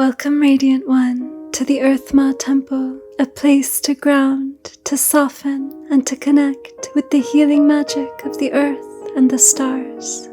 Welcome, Radiant One, to the Earth Ma Temple, a place to ground, to soften, and to connect with the healing magic of the earth and the stars.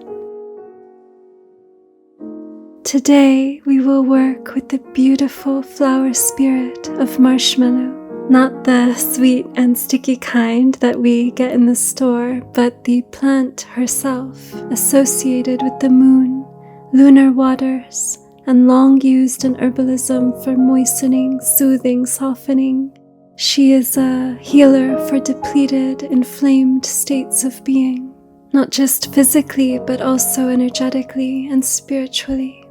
Today, we will work with the beautiful flower spirit of marshmallow, not the sweet and sticky kind that we get in the store, but the plant herself, associated with the moon, lunar waters, and long used in herbalism for moistening, soothing, softening. She is a healer for depleted, inflamed states of being, not just physically, but also energetically and spiritually.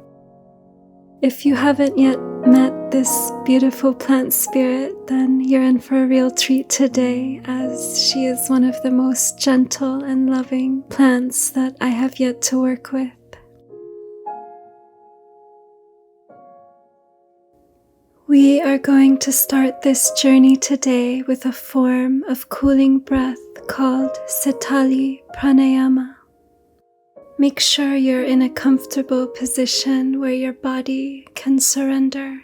If you haven't yet met this beautiful plant spirit, then you're in for a real treat today, as she is one of the most gentle and loving plants that I have yet to work with. We are going to start this journey today with a form of cooling breath called Sitali Pranayama. Make sure you're in a comfortable position where your body can surrender.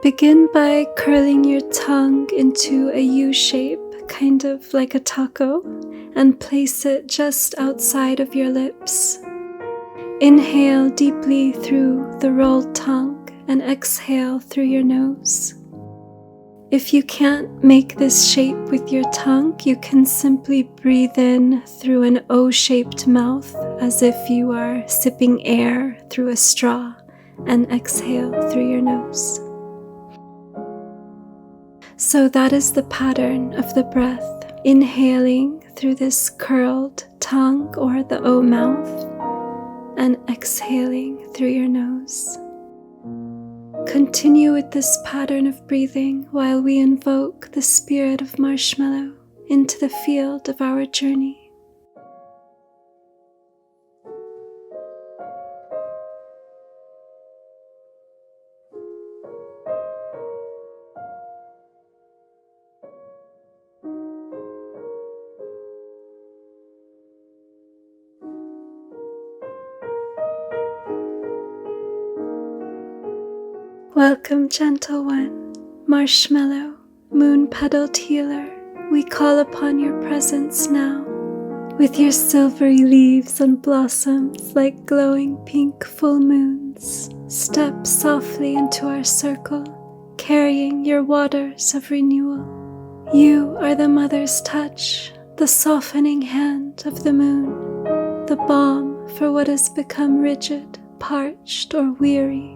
Begin by curling your tongue into a U shape, kind of like a taco, and place it just outside of your lips. Inhale deeply through the rolled tongue and exhale through your nose. If you can't make this shape with your tongue, you can simply breathe in through an O-shaped mouth as if you are sipping air through a straw, and exhale through your nose. So that is the pattern of the breath, inhaling through this curled tongue or the O mouth, and exhaling through your nose. Continue with this pattern of breathing while we invoke the spirit of marshmallow into the field of our journey. Welcome, gentle one, marshmallow, moon-petaled healer. We call upon your presence now. With your silvery leaves and blossoms like glowing pink full moons, step softly into our circle, carrying your waters of renewal. You are the mother's touch, the softening hand of the moon, the balm for what has become rigid, parched, or weary.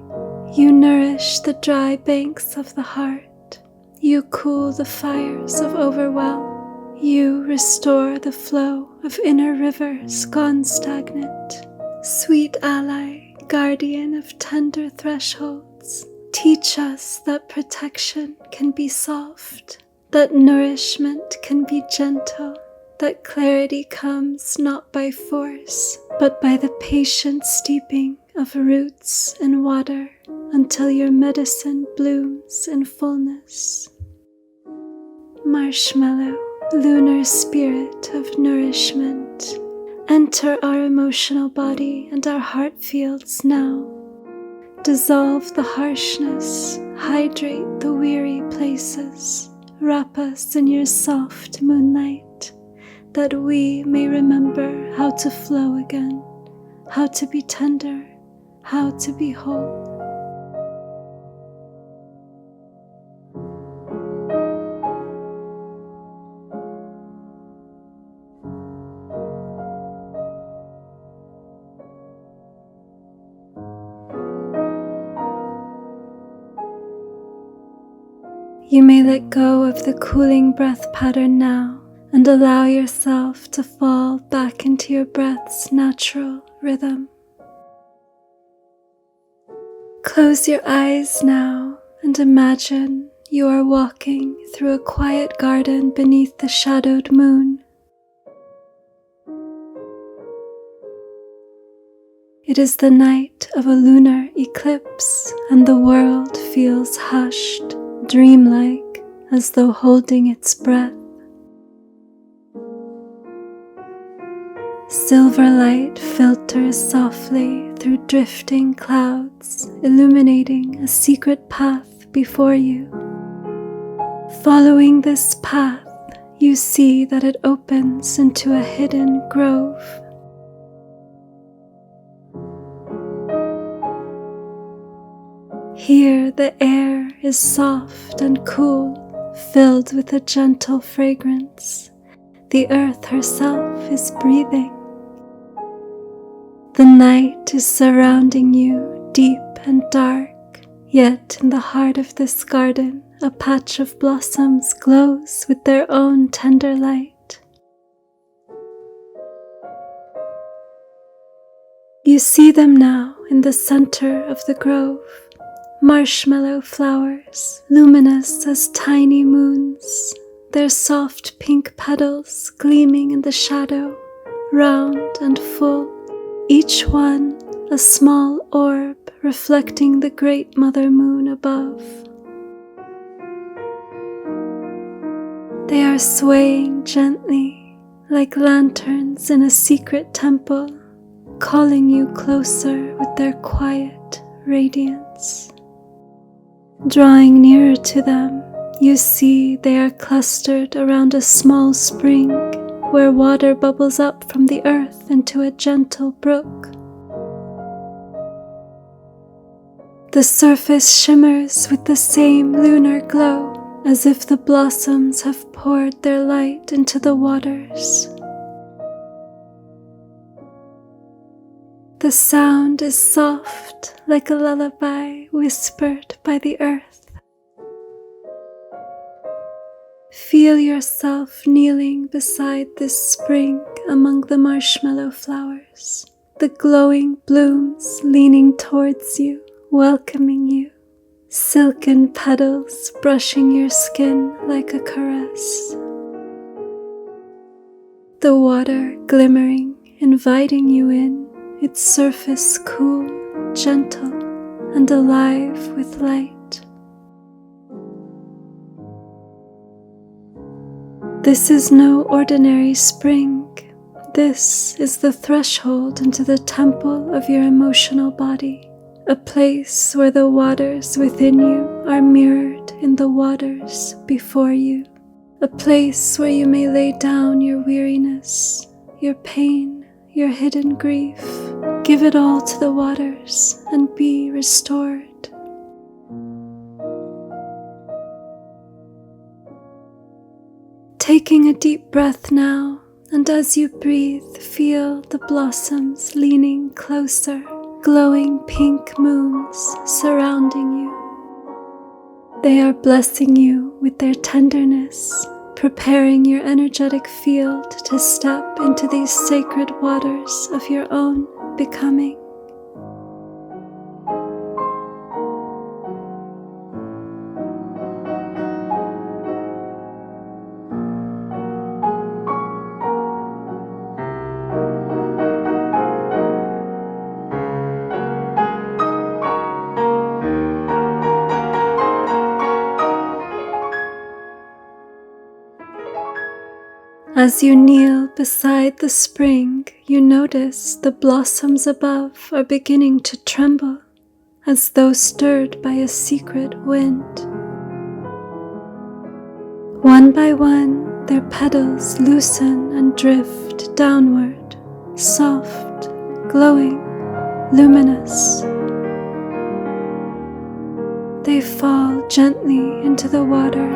You nourish the dry banks of the heart. You cool the fires of overwhelm. You restore the flow of inner rivers gone stagnant. Sweet ally, guardian of tender thresholds, teach us that protection can be soft, that nourishment can be gentle, that clarity comes not by force, but by the patient steeping of roots in water until your medicine blooms in fullness. Marshmallow, lunar spirit of nourishment, enter our emotional body and our heart fields now. Dissolve the harshness, hydrate the weary places, wrap us in your soft moonlight, that we may remember how to flow again, how to be tender, how to be whole. You may let go of the cooling breath pattern now and allow yourself to fall back into your breath's natural rhythm. Close your eyes now and imagine you are walking through a quiet garden beneath the shadowed moon. It is the night of a lunar eclipse, and the world feels hushed, dreamlike, as though holding its breath. silver light filters softly through drifting clouds, illuminating a secret path before you. Following this path, you see that it opens into a hidden grove. Here the air is soft and cool, filled with a gentle fragrance. The earth herself is breathing. The night is surrounding you, deep and dark, yet in the heart of this garden, a patch of blossoms glows with their own tender light. You see them now in the center of the grove, marshmallow flowers, luminous as tiny moons, their soft pink petals gleaming in the shadow, round and full, each one a small orb reflecting the great Mother Moon above. They are swaying gently like lanterns in a secret temple, calling you closer with their quiet radiance. Drawing nearer to them, you see they are clustered around a small spring where water bubbles up from the earth into a gentle brook. The surface shimmers with the same lunar glow, as if the blossoms have poured their light into the waters. The sound is soft like a lullaby whispered by the earth. Feel yourself kneeling beside this spring among the marshmallow flowers, the glowing blooms leaning towards you, welcoming you, silken petals brushing your skin like a caress. The water glimmering, inviting you in, its surface cool, gentle, and alive with light. This is no ordinary spring. This is the threshold into the temple of your emotional body, a place where the waters within you are mirrored in the waters before you, a place where you may lay down your weariness, your pain, your hidden grief. Give it all to the waters and be restored. Taking a deep breath now, and as you breathe, feel the blossoms leaning closer, glowing pink moons surrounding you. They are blessing you with their tenderness, preparing your energetic field to step into these sacred waters of your own becoming. As you kneel beside the spring, you notice the blossoms above are beginning to tremble, as though stirred by a secret wind. One by one, their petals loosen and drift downward, soft, glowing, luminous. They fall gently into the water,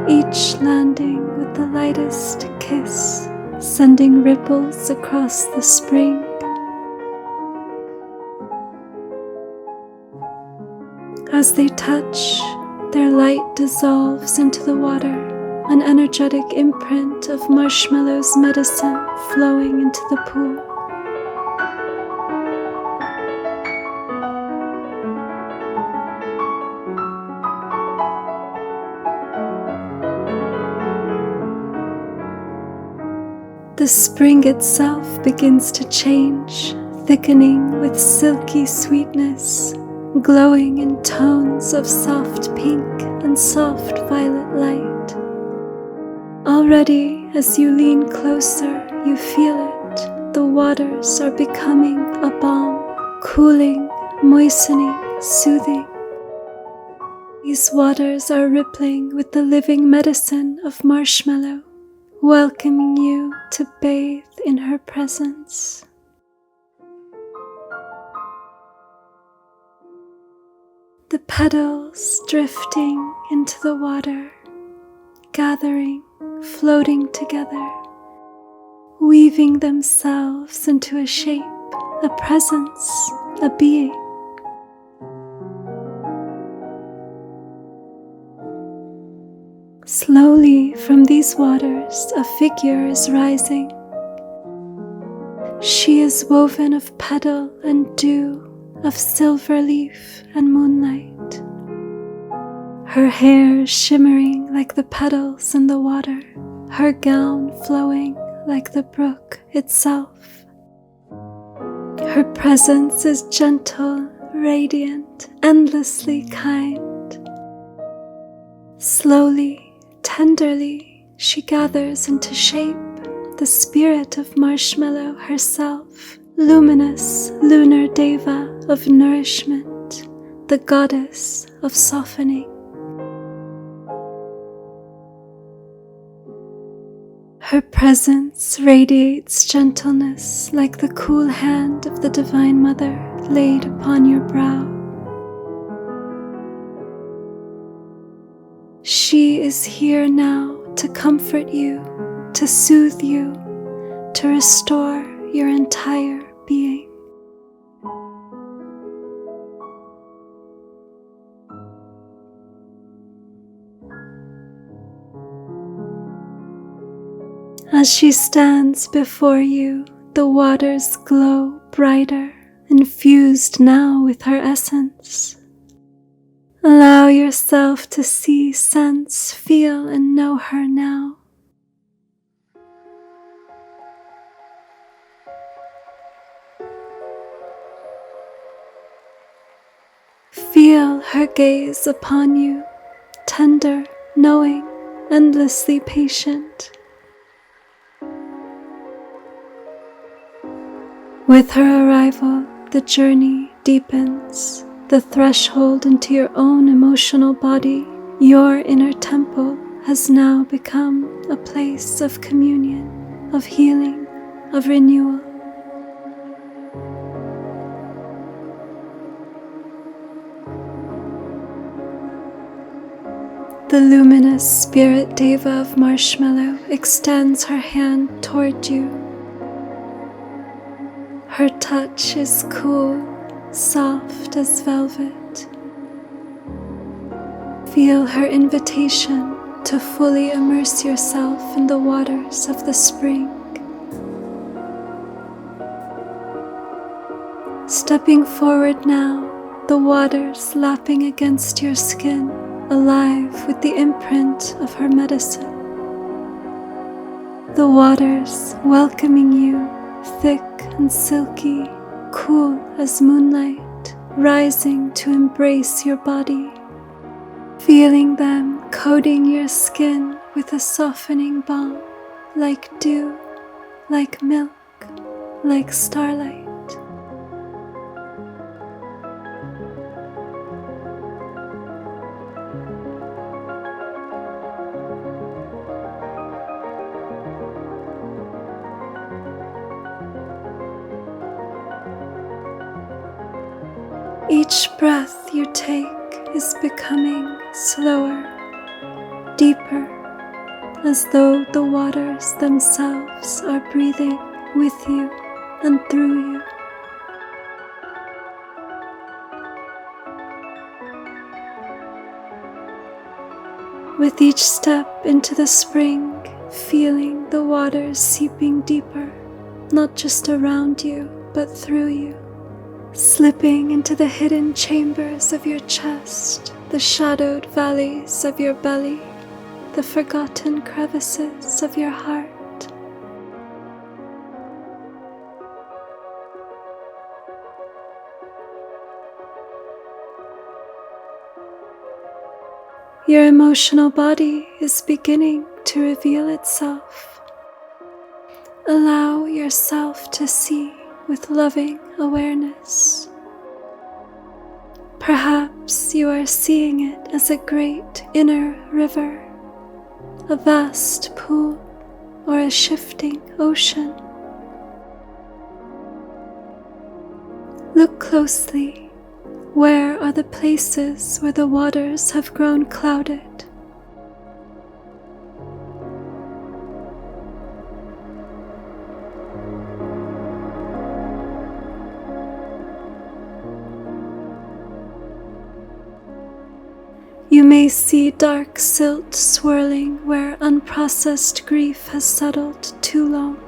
each landing with the lightest kiss, sending ripples across the spring. As they touch, their light dissolves into the water, an energetic imprint of marshmallow's medicine flowing into the pool. The spring itself begins to change, thickening with silky sweetness, glowing in tones of soft pink and soft violet light. Already, as you lean closer, you feel it, the waters are becoming a balm, cooling, moistening, soothing. These waters are rippling with the living medicine of Marshmallow, welcoming you to bathe in her presence. The petals drifting into the water, gathering, floating together, weaving themselves into a shape, a presence, a being. Slowly from these waters a figure is rising. She is woven of petal and dew, of silver leaf and moonlight. Her hair shimmering like the petals in the water, her gown flowing like the brook itself. Her presence is gentle, radiant, endlessly kind. Slowly, tenderly, she gathers into shape, the spirit of Marshmallow herself, luminous, lunar Deva of nourishment, the goddess of softening. Her presence radiates gentleness like the cool hand of the Divine Mother laid upon your brow. She is here now to comfort you, to soothe you, to restore your entire being. As she stands before you, the waters glow brighter, infused now with her essence. Allow yourself to see, sense, feel, and know her now. Feel her gaze upon you, tender, knowing, endlessly patient. With her arrival, the journey deepens. The threshold into your own emotional body, your inner temple, has now become a place of communion, of healing, of renewal. The luminous spirit Deva of Marshmallow extends her hand toward you. Her touch is cool, soft as velvet. Feel her invitation to fully immerse yourself in the waters of the spring. Stepping forward now, the waters lapping against your skin, alive with the imprint of her medicine. The waters welcoming you, thick and silky, cool as moonlight, rising to embrace your body, feeling them coating your skin with a softening balm, like dew, like milk, like starlight. Each breath you take is becoming slower, deeper, as though the waters themselves are breathing with you and through you. With each step into the spring, feeling the waters seeping deeper, not just around you, but through you. Slipping into the hidden chambers of your chest, the shadowed valleys of your belly, the forgotten crevices of your heart. Your emotional body is beginning to reveal itself. Allow yourself to see with loving awareness. Perhaps you are seeing it as a great inner river, a vast pool, or a shifting ocean. Look closely. Where are the places where the waters have grown clouded? You may see dark silt swirling where unprocessed grief has settled too long.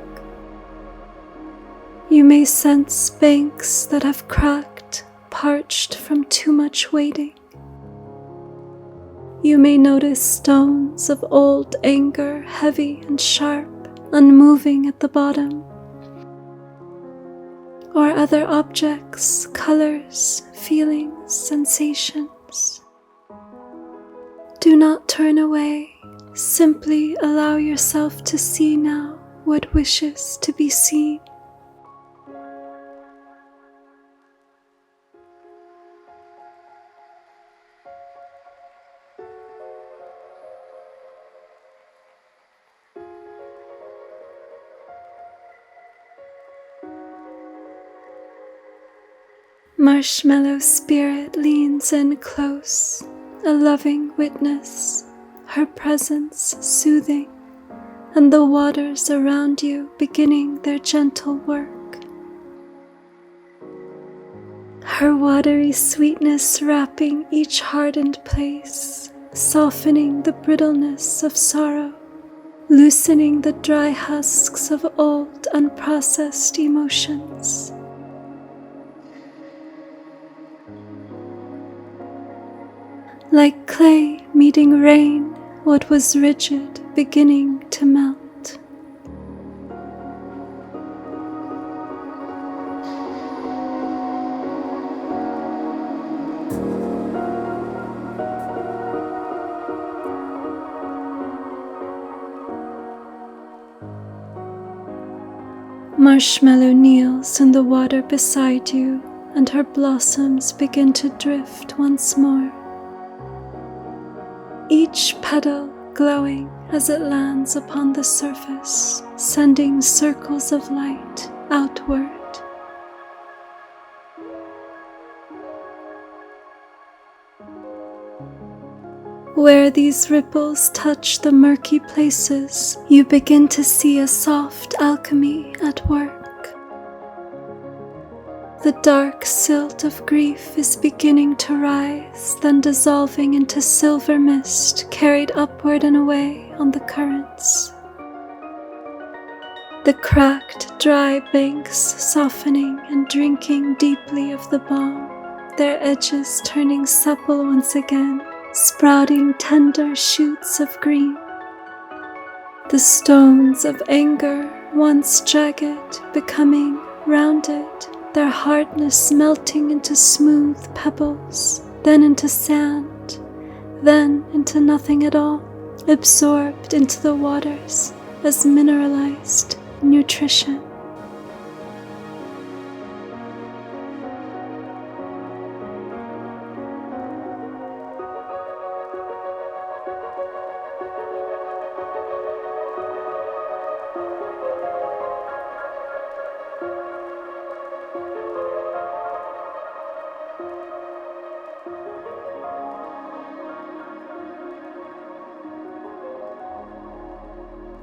You may sense banks that have cracked, parched from too much waiting. You may notice stones of old anger, heavy and sharp, unmoving at the bottom. Or other objects, colors, feelings, sensations. Do not turn away. Simply allow yourself to see now what wishes to be seen. Marshmallow Spirit leans in close, a loving witness, her presence soothing, and the waters around you beginning their gentle work. Her watery sweetness wrapping each hardened place, softening the brittleness of sorrow, loosening the dry husks of old unprocessed emotions. Like clay meeting rain, what was rigid beginning to melt. Marshmallow kneels in the water beside you, and her blossoms begin to drift once more. Each petal glowing as it lands upon the surface, sending circles of light outward. Where these ripples touch the murky places, you begin to see a soft alchemy at work. The dark silt of grief is beginning to rise, then dissolving into silver mist carried upward and away on the currents. The cracked, dry banks softening and drinking deeply of the balm, their edges turning supple once again, sprouting tender shoots of green. The stones of anger, once jagged, becoming rounded, their hardness melting into smooth pebbles, then into sand, then into nothing at all, absorbed into the waters as mineralized nutrition.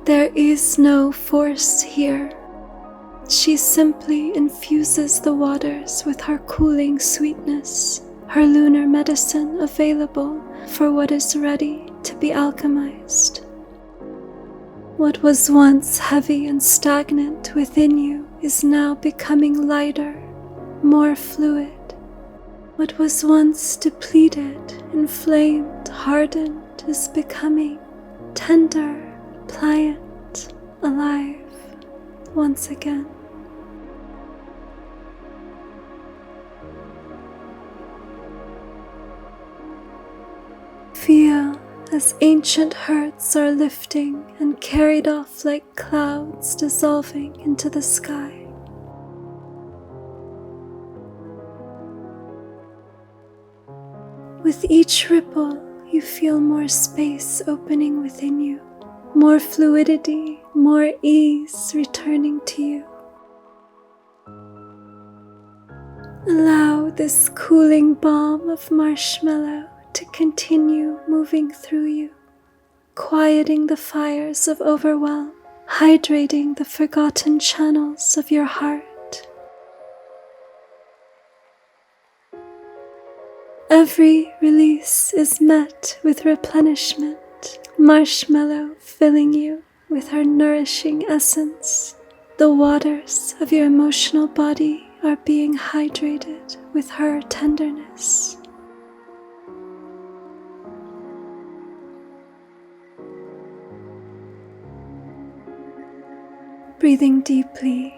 There is no force here. She simply infuses the waters with her cooling sweetness, her lunar medicine available for what is ready to be alchemized. What was once heavy and stagnant within you is now becoming lighter, more fluid. What was once depleted, inflamed, hardened is becoming tender, pliant, alive once again. Feel as ancient hurts are lifting and carried off like clouds dissolving into the sky. With each ripple, you feel more space opening within you, more fluidity, more ease returning to you. Allow this cooling balm of marshmallow to continue moving through you, quieting the fires of overwhelm, hydrating the forgotten channels of your heart. Every release is met with replenishment, marshmallow filling you with her nourishing essence. The waters of your emotional body are being hydrated with her tenderness. Breathing deeply,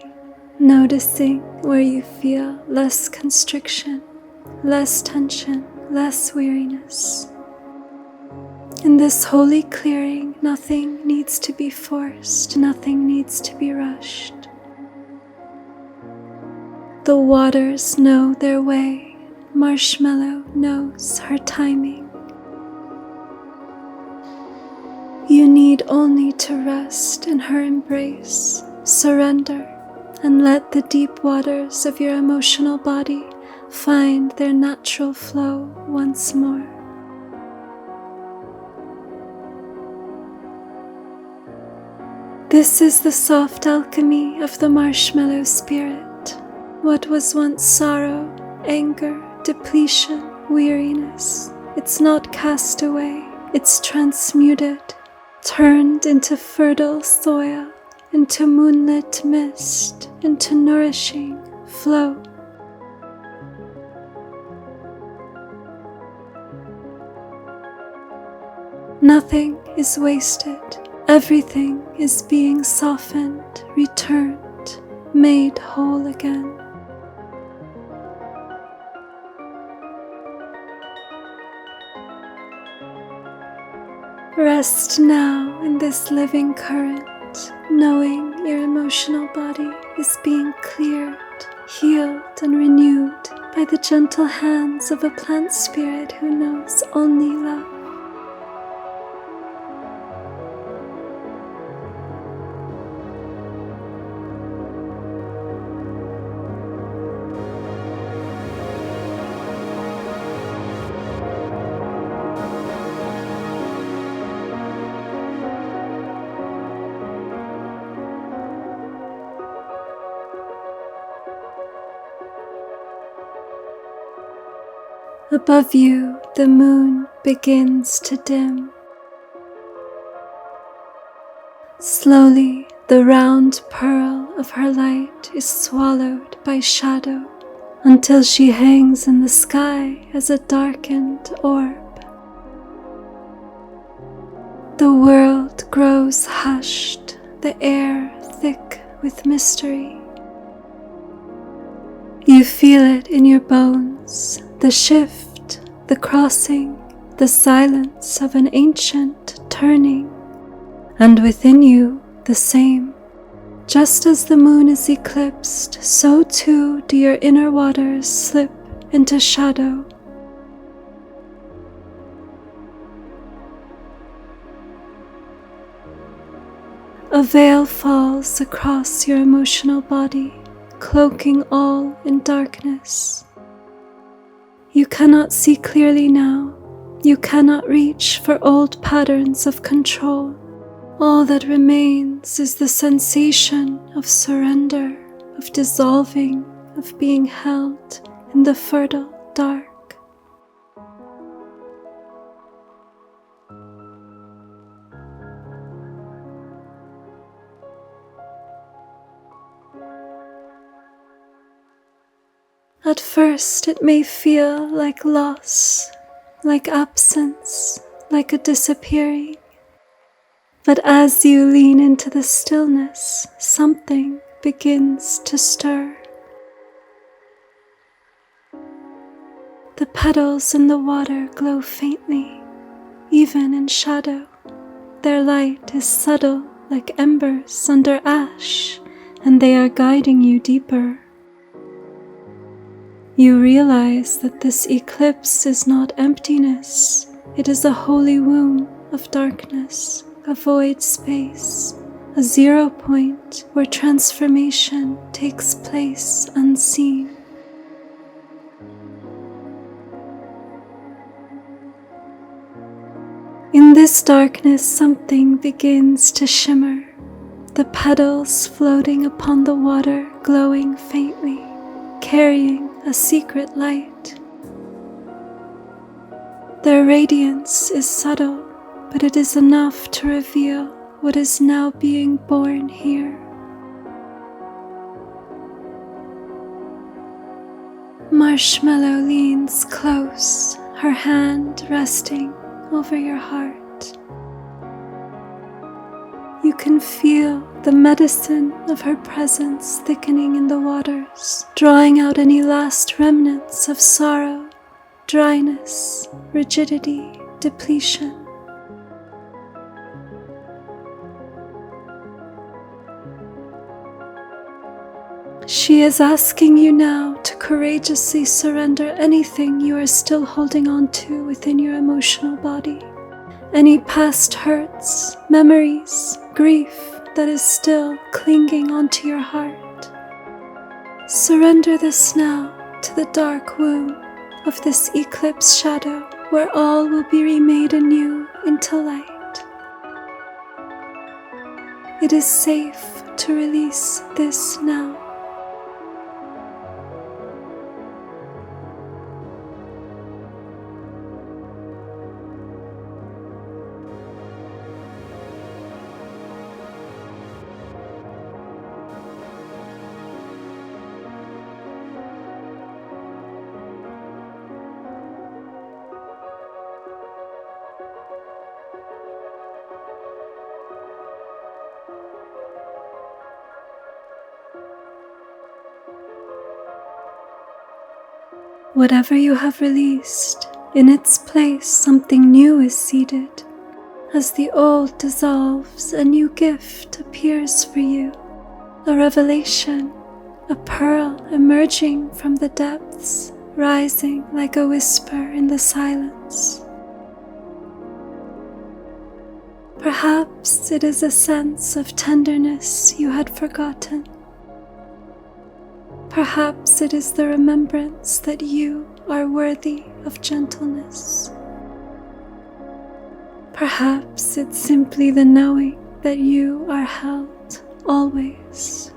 noticing where you feel less constriction, less tension, less weariness. In this holy clearing, nothing needs to be forced, nothing needs to be rushed. The waters know their way, marshmallow knows her timing. You need only to rest in her embrace, surrender, and let the deep waters of your emotional body find their natural flow once more. This is the soft alchemy of the Marshmallow Spirit. What was once sorrow, anger, depletion, weariness, it's not cast away, it's transmuted, turned into fertile soil, into moonlit mist, into nourishing flow. Nothing is wasted. Everything is being softened, returned, made whole again. Rest now in this living current, knowing your emotional body is being cleared, healed, and renewed by the gentle hands of a plant spirit who knows only love. Above you, the moon begins to dim. Slowly, the round pearl of her light is swallowed by shadow until she hangs in the sky as a darkened orb. The world grows hushed, the air thick with mystery. You feel it in your bones, the shift, the crossing, the silence of an ancient turning, and within you the same. Just as the moon is eclipsed, so too do your inner waters slip into shadow. A veil falls across your emotional body, cloaking all in darkness. You cannot see clearly now. You cannot reach for old patterns of control. All that remains is the sensation of surrender, of dissolving, of being held in the fertile dark. At first it may feel like loss, like absence, like a disappearing. But as you lean into the stillness, something begins to stir. The petals in the water glow faintly. even in shadow. Their light is subtle like embers under ash, and they are guiding you deeper. You realize that this eclipse is not emptiness, it is a holy womb of darkness, a void space, a 0 point where transformation takes place unseen. In this darkness, something begins to shimmer, the petals floating upon the water glowing faintly, carrying a secret light. Their radiance is subtle, but it is enough to reveal what is now being born here. Marshmallow leans close, her hand resting over your heart. You can feel the medicine of her presence thickening in the waters, drawing out any last remnants of sorrow, dryness, rigidity, depletion. She is asking you now to courageously surrender anything you are still holding on to within your emotional body. Any past hurts, memories, grief that is still clinging onto your heart. Surrender this now to the dark womb of this eclipse shadow, where all will be remade anew into light. It is safe to release this now. Whatever you have released, in its place something new is seated. As the old dissolves, a new gift appears for you, a revelation, a pearl emerging from the depths, rising like a whisper in the silence. Perhaps it is a sense of tenderness you had forgotten. Perhaps it is the remembrance that you are worthy of gentleness. Perhaps it's simply the knowing that you are held always.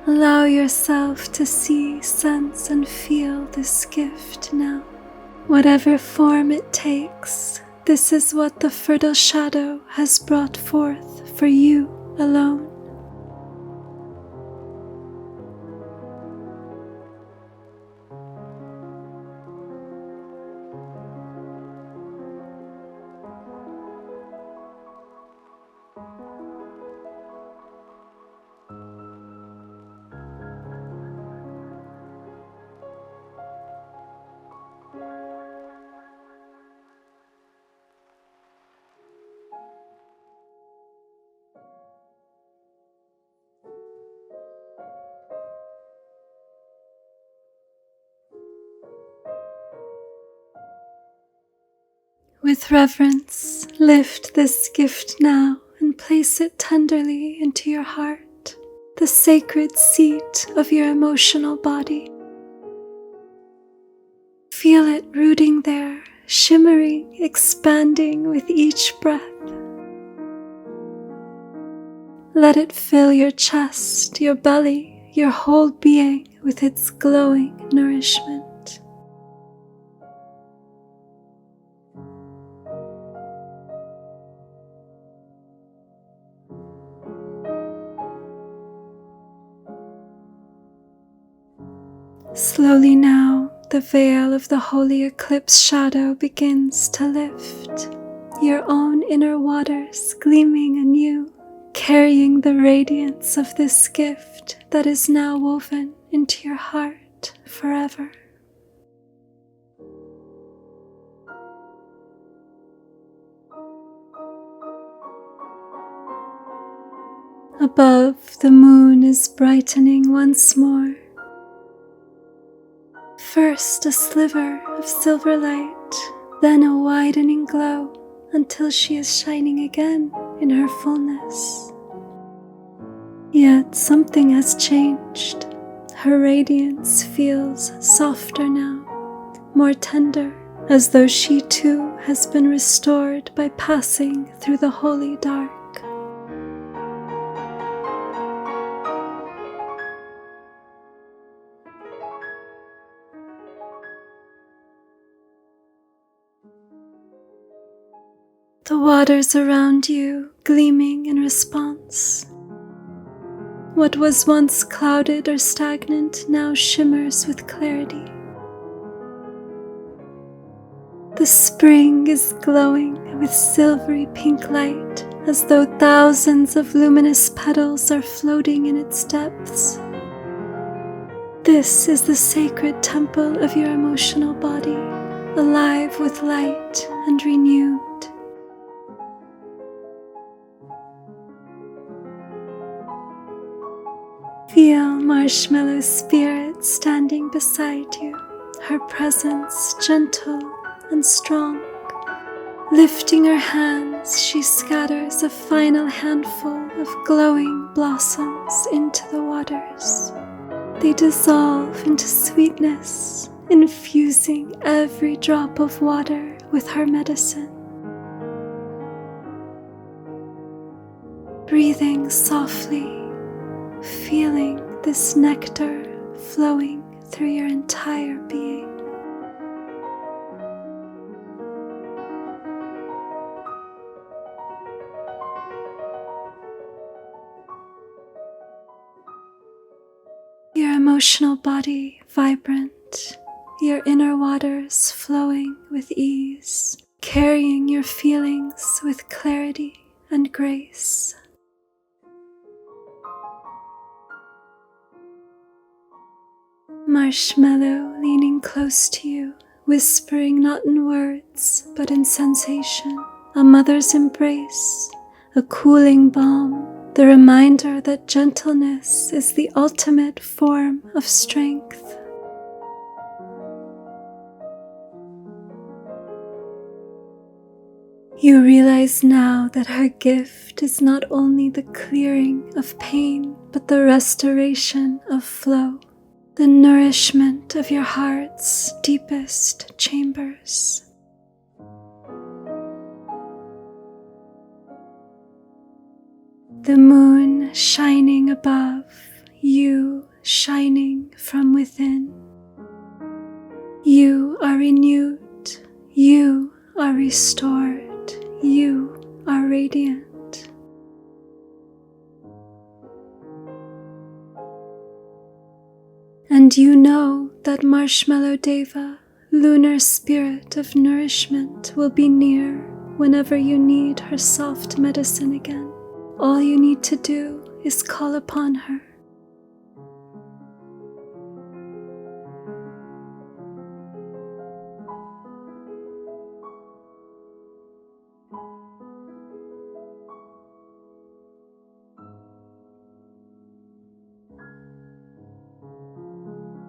Allow yourself to see, sense, and feel this gift now. Whatever form it takes, this is what the fertile shadow has brought forth for you alone. With reverence, lift this gift now and place it tenderly into your heart, the sacred seat of your emotional body. Feel it rooting there, shimmering, expanding with each breath. Let it fill your chest, your belly, your whole being with its glowing nourishment. Slowly now, the veil of the holy eclipse shadow begins to lift, your own inner waters gleaming anew, carrying the radiance of this gift that is now woven into your heart forever. Above, the moon is brightening once more. First a sliver of silver light, then a widening glow until she is shining again in her fullness. Yet something has changed. Her radiance feels softer now, more tender, as though she too has been restored by passing through the holy dark. The waters around you gleaming in response. What was once clouded or stagnant now shimmers with clarity. The spring is glowing with silvery pink light, as though thousands of luminous petals are floating in its depths. This is the sacred temple of your emotional body, alive with light and renewed. Feel Marshmallow Spirit standing beside you, her presence gentle and strong. Lifting her hands, she scatters a final handful of glowing blossoms into the waters. They dissolve into sweetness, infusing every drop of water with her medicine. Breathing softly, feeling this nectar flowing through your entire being. Your emotional body vibrant, your inner waters flowing with ease, carrying your feelings with clarity and grace. Marshmallow leaning close to you, whispering not in words but in sensation, a mother's embrace, a cooling balm, the reminder that gentleness is the ultimate form of strength. You realize now that her gift is not only the clearing of pain, but the restoration of flow, the nourishment of your heart's deepest chambers. The moon shining above, you shining from within. You are renewed, you are restored, you are radiant. And you know that Marshmallow Deva, lunar spirit of nourishment, will be near whenever you need her soft medicine again. All you need to do is call upon her.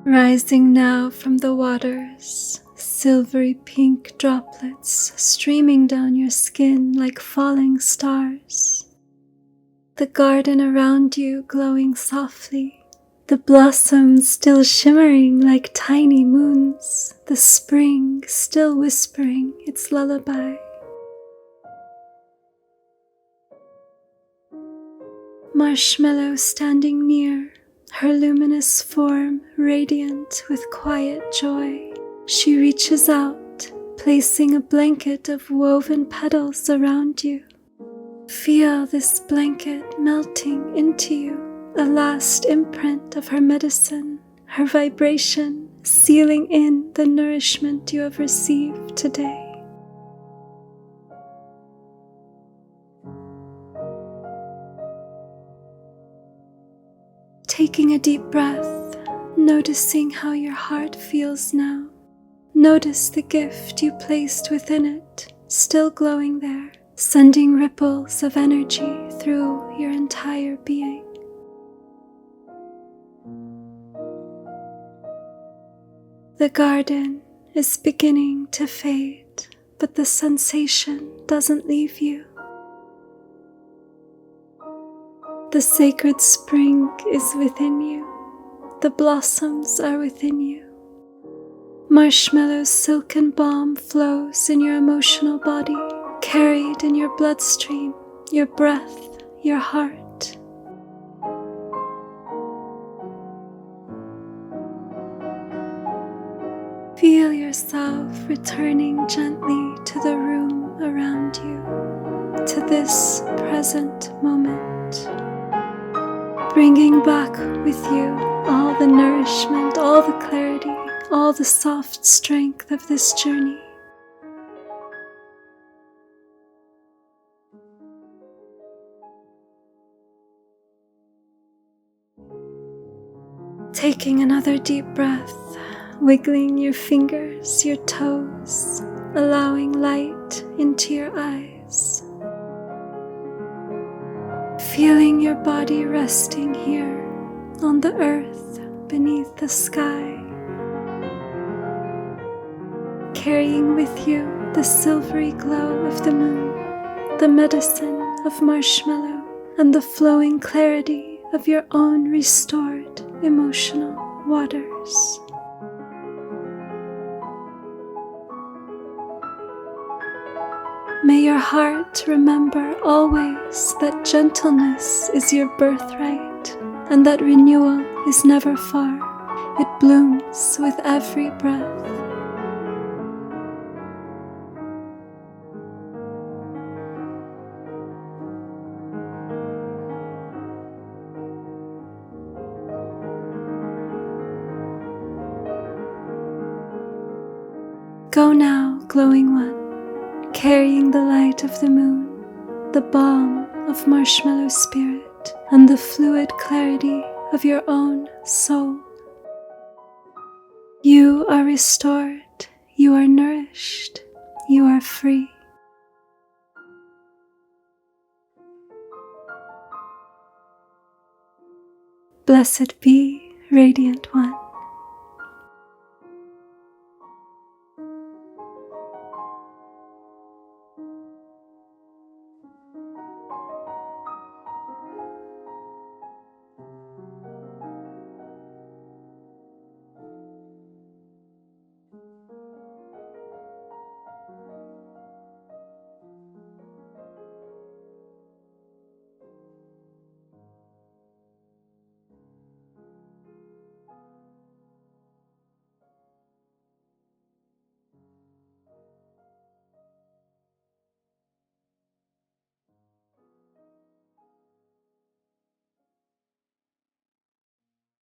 Rising now from the waters, silvery pink droplets streaming down your skin like falling stars. The garden around you glowing softly, the blossoms still shimmering like tiny moons, the spring still whispering its lullaby. Marshmallow standing near, her luminous form radiant with quiet joy. She reaches out, placing a blanket of woven petals around you. Feel this blanket melting into you, a last imprint of her medicine, her vibration sealing in the nourishment you have received today. Taking a deep breath, noticing how your heart feels now. Notice the gift you placed within it, still glowing there, sending ripples of energy through your entire being. The garden is beginning to fade, but the sensation doesn't leave you. The sacred spring is within you. The blossoms are within you. Marshmallow's silken balm flows in your emotional body, carried in your bloodstream, your breath, your heart. Feel yourself returning gently to the room around you, to this present moment, bringing back with you all the nourishment, all the clarity, all the soft strength of this journey. Taking another deep breath, wiggling your fingers, your toes, allowing light into your eyes. Feeling your body resting here on the earth beneath the sky. Carrying with you the silvery glow of the moon, the medicine of marshmallow, and the flowing clarity of your own restored emotional waters. May your heart remember always that gentleness is your birthright, and that renewal is never far. It blooms with every breath. Go now, glowing one, carrying the light of the moon, the balm of Marshmallow Spirit, and the fluid clarity of your own soul. You are restored, you are nourished, you are free. Blessed be, Radiant One.